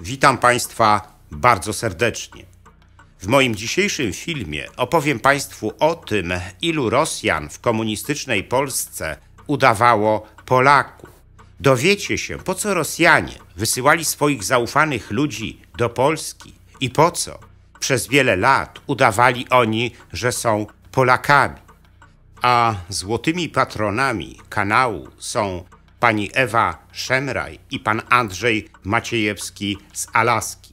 Witam Państwa bardzo serdecznie. W moim dzisiejszym filmie opowiem Państwu o tym, ilu Rosjan w komunistycznej Polsce udawało Polaków. Dowiecie się, po co Rosjanie wysyłali swoich zaufanych ludzi do Polski i po co przez wiele lat udawali oni, że są Polakami. A złotymi patronami kanału są pani Ewa Szemraj i pan Andrzej Maciejewski z Alaski.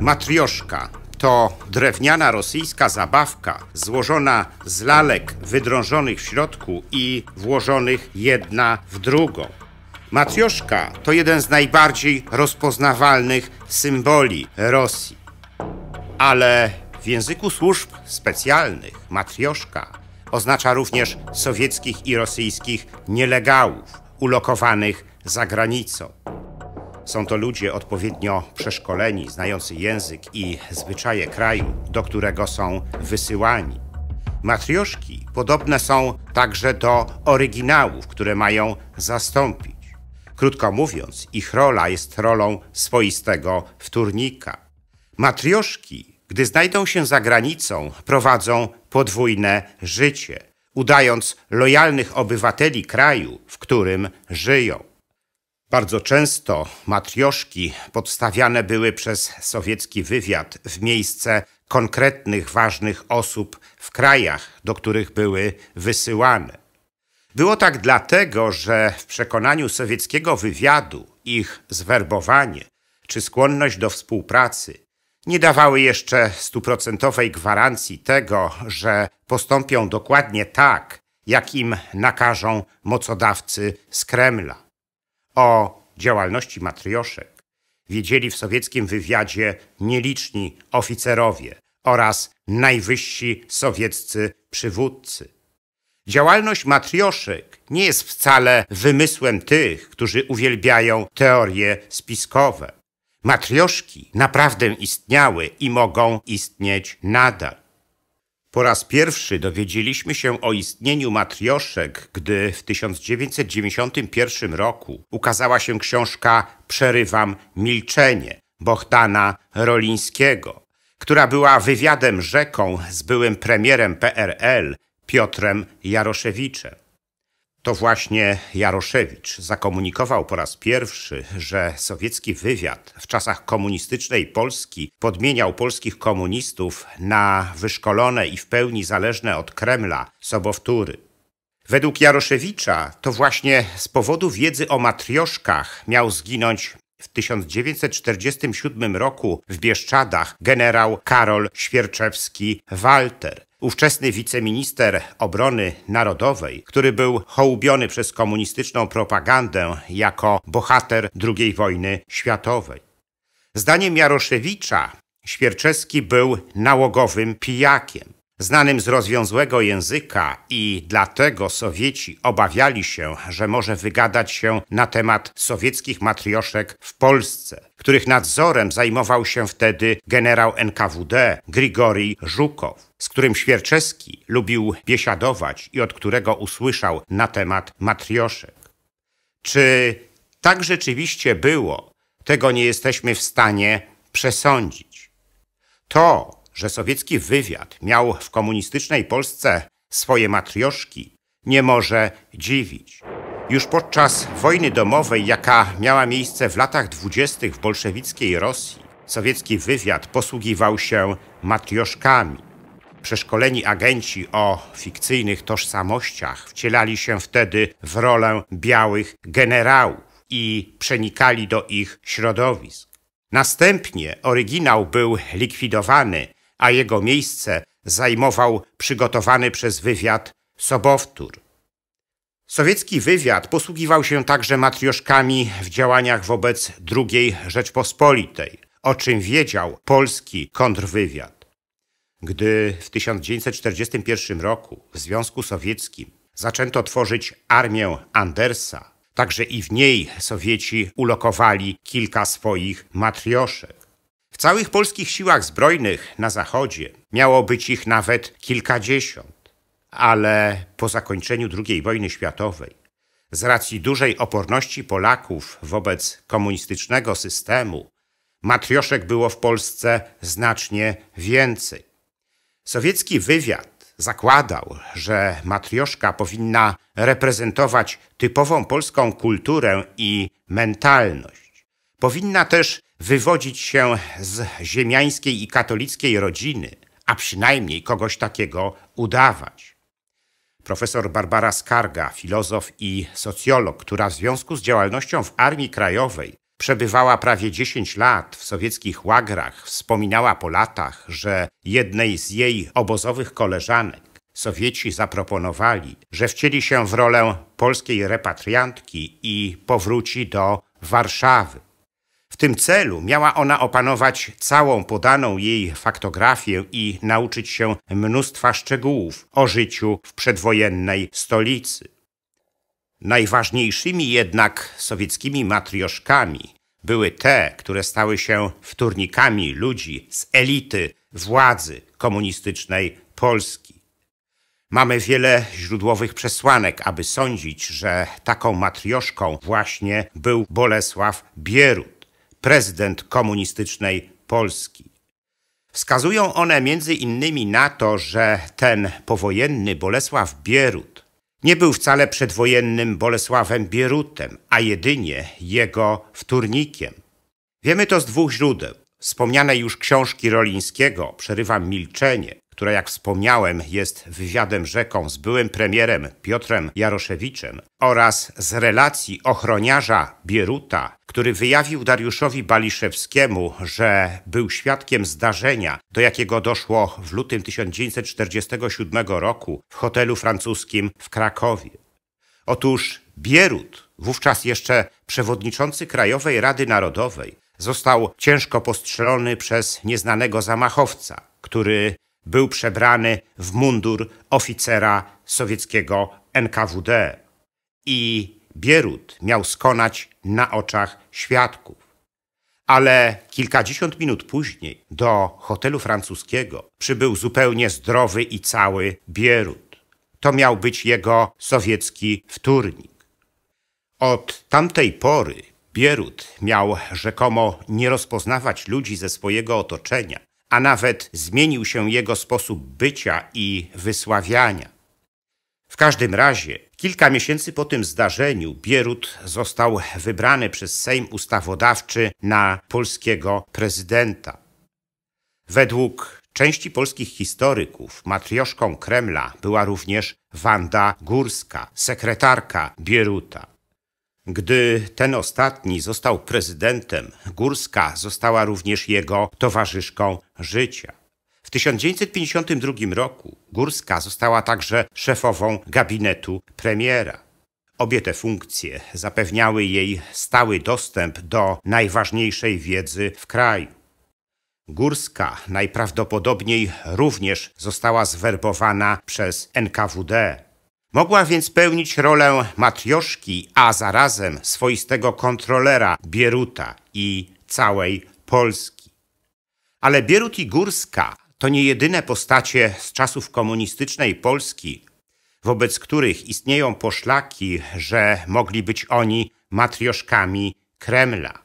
Matrioszka to drewniana rosyjska zabawka złożona z lalek wydrążonych w środku i włożonych jedna w drugą. Matrioszka to jeden z najbardziej rozpoznawalnych symboli Rosji. Ale w języku służb specjalnych matrioszka oznacza również sowieckich i rosyjskich nielegałów ulokowanych za granicą. Są to ludzie odpowiednio przeszkoleni, znający język i zwyczaje kraju, do którego są wysyłani. Matrioszki podobne są także do oryginałów, które mają zastąpić. Krótko mówiąc, ich rola jest rolą swoistego wtórnika. Matrioszki, gdy znajdą się za granicą, prowadzą podwójne życie, udając lojalnych obywateli kraju, w którym żyją. Bardzo często matrioszki podstawiane były przez sowiecki wywiad w miejsce konkretnych ważnych osób w krajach, do których były wysyłane. Było tak dlatego, że w przekonaniu sowieckiego wywiadu ich zwerbowanie czy skłonność do współpracy nie dawały jeszcze 100% gwarancji tego, że postąpią dokładnie tak, jak im nakażą mocodawcy z Kremla. O działalności matrioszek wiedzieli w sowieckim wywiadzie nieliczni oficerowie oraz najwyżsi sowieccy przywódcy. Działalność matrioszek nie jest wcale wymysłem tych, którzy uwielbiają teorie spiskowe. Matrioszki naprawdę istniały i mogą istnieć nadal. Po raz pierwszy dowiedzieliśmy się o istnieniu matrioszek, gdy w 1991 roku ukazała się książka Przerywam milczenie Bohdana Rolińskiego, która była wywiadem rzeką z byłym premierem PRL Piotrem Jaroszewiczem. To właśnie Jaroszewicz zakomunikował po raz pierwszy, że sowiecki wywiad w czasach komunistycznej Polski podmieniał polskich komunistów na wyszkolone i w pełni zależne od Kremla sobowtóry. Według Jaroszewicza to właśnie z powodu wiedzy o matrioszkach miał zginąć w 1947 roku w Bieszczadach generał Karol Świerczewski-Walter, ówczesny wiceminister obrony narodowej, który był hołubiony przez komunistyczną propagandę jako bohater II wojny światowej. Zdaniem Jaroszewicza Świerczewski był nałogowym pijakiem, znanym z rozwiązłego języka i dlatego Sowieci obawiali się, że może wygadać się na temat sowieckich matrioszek w Polsce, których nadzorem zajmował się wtedy generał NKWD Grigorij Żukow, z którym Świerczewski lubił biesiadować i od którego usłyszał na temat matrioszek. Czy tak rzeczywiście było, tego nie jesteśmy w stanie przesądzić. To, że sowiecki wywiad miał w komunistycznej Polsce swoje matrioszki, nie może dziwić. Już podczas wojny domowej, jaka miała miejsce w latach 20. w bolszewickiej Rosji, sowiecki wywiad posługiwał się matrioszkami. Przeszkoleni agenci o fikcyjnych tożsamościach wcielali się wtedy w rolę białych generałów i przenikali do ich środowisk. Następnie oryginał był likwidowany, a jego miejsce zajmował przygotowany przez wywiad sobowtór. Sowiecki wywiad posługiwał się także matrioszkami w działaniach wobec II Rzeczpospolitej, o czym wiedział polski kontrwywiad. Gdy w 1941 roku w Związku Sowieckim zaczęto tworzyć armię Andersa, także i w niej Sowieci ulokowali kilka swoich matrioszek. W całych polskich siłach zbrojnych na zachodzie miało być ich nawet kilkadziesiąt, ale po zakończeniu II wojny światowej, z racji dużej oporności Polaków wobec komunistycznego systemu, matrioszek było w Polsce znacznie więcej. Sowiecki wywiad zakładał, że matrioszka powinna reprezentować typową polską kulturę i mentalność. Powinna też wywodzić się z ziemiańskiej i katolickiej rodziny, a przynajmniej kogoś takiego udawać. Profesor Barbara Skarga, filozof i socjolog, która w związku z działalnością w Armii Krajowej przebywała prawie 10 lat w sowieckich łagrach, wspominała po latach, że jednej z jej obozowych koleżanek Sowieci zaproponowali, że wcieli się w rolę polskiej repatriantki i powróci do Warszawy. W tym celu miała ona opanować całą podaną jej faktografię i nauczyć się mnóstwa szczegółów o życiu w przedwojennej stolicy. Najważniejszymi jednak sowieckimi matrioszkami były te, które stały się wtórnikami ludzi z elity władzy komunistycznej Polski. Mamy wiele źródłowych przesłanek, aby sądzić, że taką matrioszką właśnie był Bolesław Bierut, prezydent komunistycznej Polski. Wskazują one między innymi na to, że ten powojenny Bolesław Bierut nie był wcale przedwojennym Bolesławem Bierutem, a jedynie jego wtórnikiem. Wiemy to z dwóch źródeł. Wspomnianej już książki Rolińskiego „Przerywam milczenie”, która, jak wspomniałem, jest wywiadem rzeką z byłym premierem Piotrem Jaroszewiczem, oraz z relacji ochroniarza Bieruta, który wyjawił Dariuszowi Baliszewskiemu, że był świadkiem zdarzenia, do jakiego doszło w lutym 1947 roku w hotelu francuskim w Krakowie. Otóż Bierut, wówczas jeszcze przewodniczący Krajowej Rady Narodowej, został ciężko postrzelony przez nieznanego zamachowca, który był przebrany w mundur oficera sowieckiego NKWD i Bierut miał skonać na oczach świadków. Ale kilkadziesiąt minut później do hotelu francuskiego przybył zupełnie zdrowy i cały Bierut. To miał być jego sowiecki wtórnik. Od tamtej pory Bierut miał rzekomo nie rozpoznawać ludzi ze swojego otoczenia, a nawet zmienił się jego sposób bycia i wysławiania. W każdym razie, kilka miesięcy po tym zdarzeniu Bierut został wybrany przez Sejm Ustawodawczy na polskiego prezydenta. Według części polskich historyków matrioszką Kremla była również Wanda Górska, sekretarka Bieruta. Gdy ten ostatni został prezydentem, Górska została również jego towarzyszką życia. W 1952 roku Górska została także szefową gabinetu premiera. Obie te funkcje zapewniały jej stały dostęp do najważniejszej wiedzy w kraju. Górska najprawdopodobniej również została zwerbowana przez NKWD. Mogła więc pełnić rolę matrioszki, a zarazem swoistego kontrolera Bieruta i całej Polski. Ale Bierut i Górska to nie jedyne postacie z czasów komunistycznej Polski, wobec których istnieją poszlaki, że mogli być oni matrioszkami Kremla.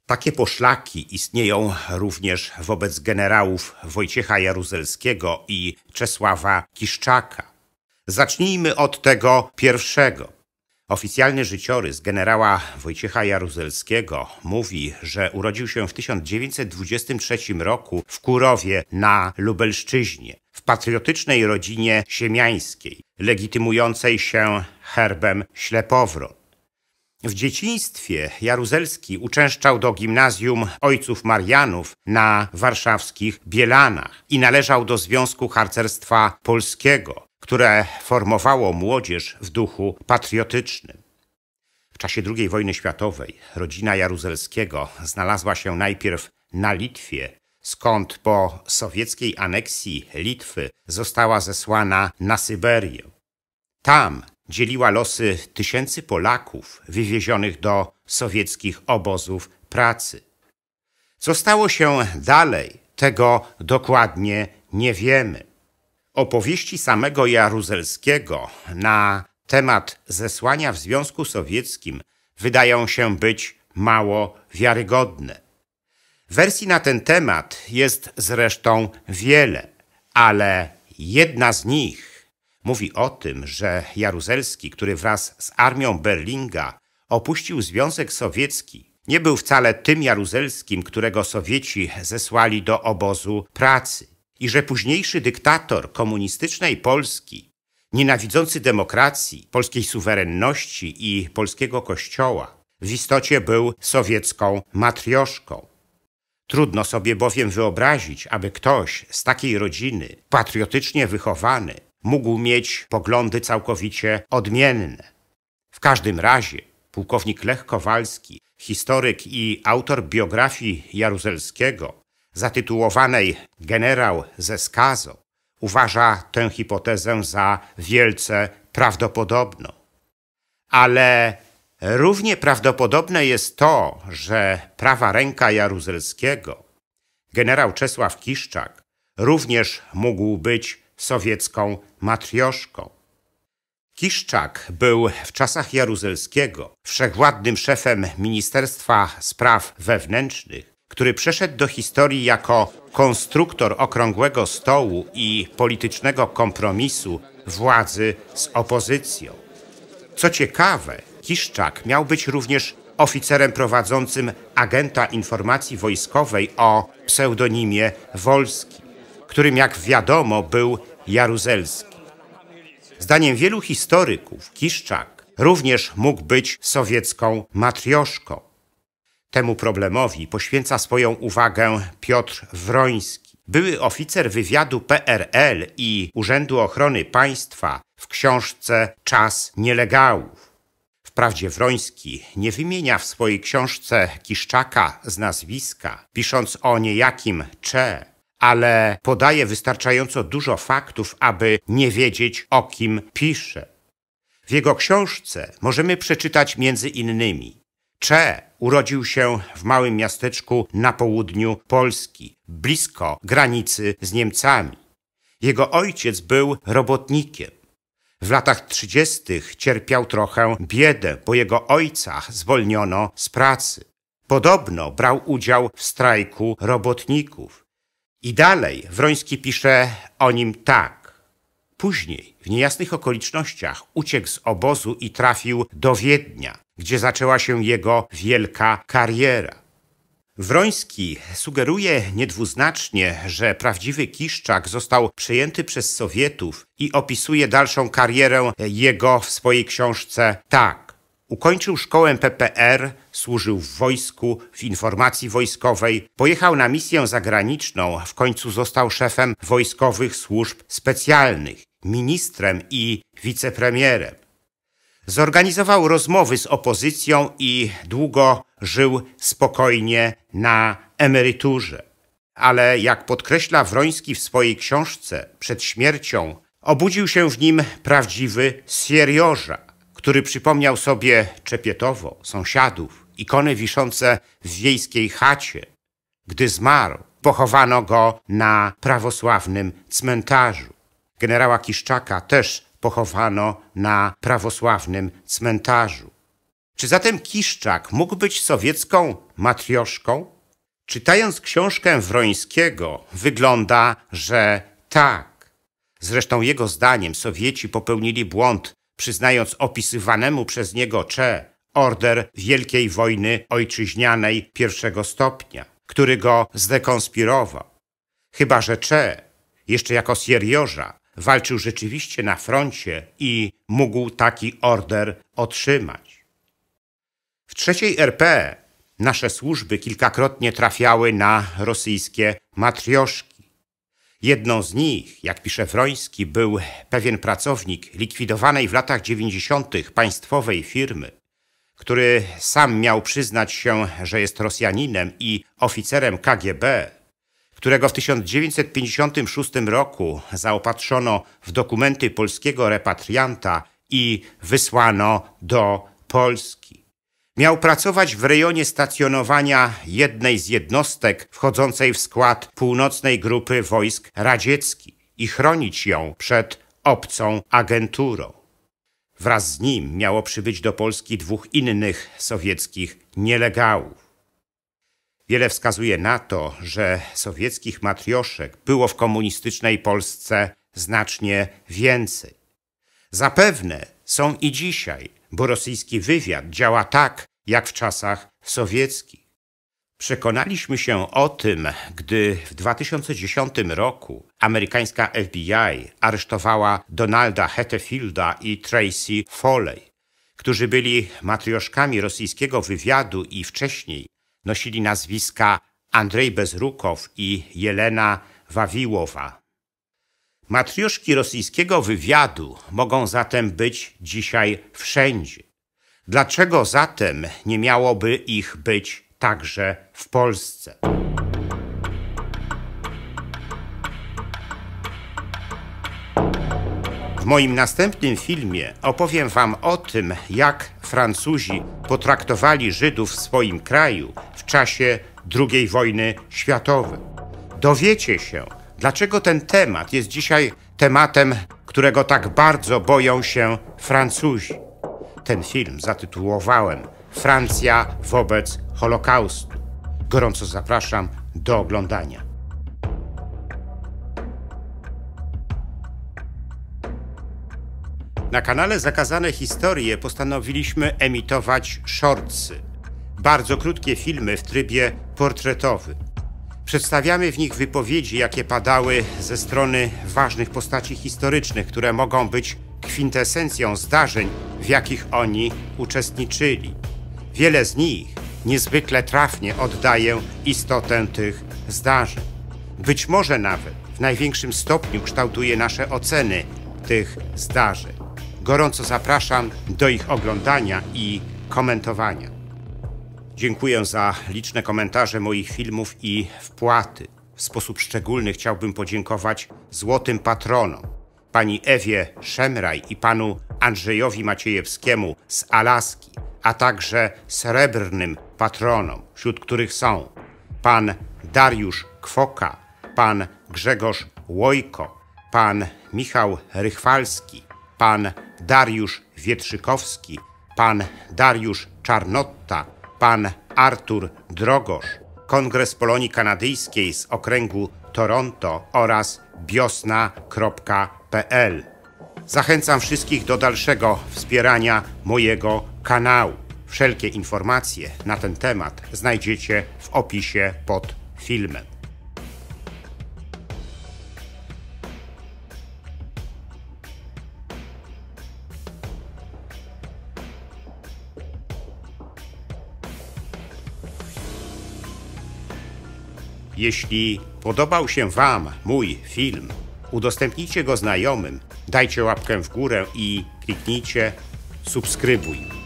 Takie poszlaki istnieją również wobec generałów Wojciecha Jaruzelskiego i Czesława Kiszczaka. Zacznijmy od tego pierwszego. Oficjalny życiorys generała Wojciecha Jaruzelskiego mówi, że urodził się w 1923 roku w Kurowie na Lubelszczyźnie, w patriotycznej rodzinie siemiańskiej, legitymującej się herbem Ślepowron. W dzieciństwie Jaruzelski uczęszczał do gimnazjum Ojców Marianów na warszawskich Bielanach i należał do Związku Harcerstwa Polskiego, które formowało młodzież w duchu patriotycznym. W czasie II wojny światowej rodzina Jaruzelskiego znalazła się najpierw na Litwie, skąd po sowieckiej aneksji Litwy została zesłana na Syberię. Tam dzieliła losy tysięcy Polaków wywiezionych do sowieckich obozów pracy. Co stało się dalej, tego dokładnie nie wiemy. Opowieści samego Jaruzelskiego na temat zesłania w Związku Sowieckim wydają się być mało wiarygodne. Wersji na ten temat jest zresztą wiele, ale jedna z nich mówi o tym, że Jaruzelski, który wraz z armią Berlinga opuścił Związek Sowiecki, nie był wcale tym Jaruzelskim, którego Sowieci zesłali do obozu pracy i że późniejszy dyktator komunistycznej Polski, nienawidzący demokracji, polskiej suwerenności i polskiego kościoła, w istocie był sowiecką matrioszką. Trudno sobie bowiem wyobrazić, aby ktoś z takiej rodziny, patriotycznie wychowany, mógł mieć poglądy całkowicie odmienne. W każdym razie pułkownik Lech Kowalski, historyk i autor biografii Jaruzelskiego, zatytułowanej Generał ze skazą, uważa tę hipotezę za wielce prawdopodobną. Ale równie prawdopodobne jest to, że prawa ręka Jaruzelskiego, generał Czesław Kiszczak, również mógł być sowiecką matrioszką. Kiszczak był w czasach Jaruzelskiego wszechwładnym szefem Ministerstwa Spraw Wewnętrznych, który przeszedł do historii jako konstruktor okrągłego stołu i politycznego kompromisu władzy z opozycją. Co ciekawe, Kiszczak miał być również oficerem prowadzącym agenta informacji wojskowej o pseudonimie Wolski, którym, jak wiadomo, był Jaruzelski. Zdaniem wielu historyków Kiszczak również mógł być sowiecką matrioszką. Temu problemowi poświęca swoją uwagę Piotr Wroński, były oficer wywiadu PRL i Urzędu Ochrony Państwa w książce Czas Nielegałów. Wprawdzie Wroński nie wymienia w swojej książce Kiszczaka z nazwiska, pisząc o niejakim Cze, ale podaje wystarczająco dużo faktów, aby nie wiedzieć, o kim pisze. W jego książce możemy przeczytać między innymi: Cze urodził się w małym miasteczku na południu Polski, blisko granicy z Niemcami. Jego ojciec był robotnikiem. W latach 30. cierpiał trochę biedę, bo jego ojca zwolniono z pracy. Podobno brał udział w strajku robotników. I dalej Wroński pisze o nim tak. Później, w niejasnych okolicznościach, uciekł z obozu i trafił do Wiednia, gdzie zaczęła się jego wielka kariera. Wroński sugeruje niedwuznacznie, że prawdziwy Kiszczak został przejęty przez Sowietów i opisuje dalszą karierę jego w swojej książce tak. Ukończył szkołę PPR, służył w wojsku, w informacji wojskowej, pojechał na misję zagraniczną, w końcu został szefem wojskowych służb specjalnych, ministrem i wicepremierem. Zorganizował rozmowy z opozycją i długo żył spokojnie na emeryturze. Ale jak podkreśla Wroński w swojej książce, przed śmiercią obudził się w nim prawdziwy Sierioża, który przypomniał sobie Czepietowo, sąsiadów, ikony wiszące w wiejskiej chacie. Gdy zmarł, pochowano go na prawosławnym cmentarzu. Generała Kiszczaka też pochowano na prawosławnym cmentarzu. Czy zatem Kiszczak mógł być sowiecką matrioszką? Czytając książkę Wrońskiego, wygląda, że tak. Zresztą jego zdaniem Sowieci popełnili błąd, przyznając opisywanemu przez niego Cze order Wielkiej Wojny Ojczyźnianej I stopnia, który go zdekonspirował. Chyba że Cze, jeszcze jako Sierioża, walczył rzeczywiście na froncie i mógł taki order otrzymać. W III RP nasze służby kilkakrotnie trafiały na rosyjskie matrioszki. Jedną z nich, jak pisze Wroński, był pewien pracownik likwidowanej w latach 90. państwowej firmy, który sam miał przyznać się, że jest Rosjaninem i oficerem KGB, którego w 1956 roku zaopatrzono w dokumenty polskiego repatrianta i wysłano do Polski. Miał pracować w rejonie stacjonowania jednej z jednostek wchodzącej w skład północnej grupy wojsk radzieckich i chronić ją przed obcą agenturą. Wraz z nim miało przybyć do Polski 2 innych sowieckich nielegałów. Wiele wskazuje na to, że sowieckich matrioszek było w komunistycznej Polsce znacznie więcej. Zapewne są i dzisiaj, bo rosyjski wywiad działa tak, jak w czasach sowieckich. Przekonaliśmy się o tym, gdy w 2010 roku amerykańska FBI aresztowała Donalda Hetfielda i Tracy Foley, którzy byli matrioszkami rosyjskiego wywiadu i wcześniej nosili nazwiska Andrzej Bezrukow i Jelena Wawiłowa. Matrioszki rosyjskiego wywiadu mogą zatem być dzisiaj wszędzie. Dlaczego zatem nie miałoby ich być także w Polsce? W moim następnym filmie opowiem wam o tym, jak Francuzi potraktowali Żydów w swoim kraju w czasie II wojny światowej. Dowiecie się, dlaczego ten temat jest dzisiaj tematem, którego tak bardzo boją się Francuzi. Ten film zatytułowałem Francja wobec Holokaustu. Gorąco zapraszam do oglądania. Na kanale Zakazane Historie postanowiliśmy emitować shortsy, bardzo krótkie filmy w trybie portretowym. Przedstawiamy w nich wypowiedzi, jakie padały ze strony ważnych postaci historycznych, które mogą być kwintesencją zdarzeń, w jakich oni uczestniczyli. Wiele z nich niezwykle trafnie oddaje istotę tych zdarzeń. Być może nawet w największym stopniu kształtuje nasze oceny tych zdarzeń. Gorąco zapraszam do ich oglądania i komentowania. Dziękuję za liczne komentarze moich filmów i wpłaty. W sposób szczególny chciałbym podziękować złotym patronom, pani Ewie Szemraj i panu Andrzejowi Maciejewskiemu z Alaski, a także srebrnym patronom, wśród których są pan Dariusz Kwoka, pan Grzegorz Łojko, pan Michał Rychwalski, pan Dariusz Wietrzykowski, pan Dariusz Czarnotta, pan Artur Drogosz, Kongres Polonii Kanadyjskiej z okręgu Toronto oraz biosna.pl. Zachęcam wszystkich do dalszego wspierania mojego kanału. Wszelkie informacje na ten temat znajdziecie w opisie pod filmem. Jeśli podobał się wam mój film, udostępnijcie go znajomym, dajcie łapkę w górę i kliknijcie subskrybuj.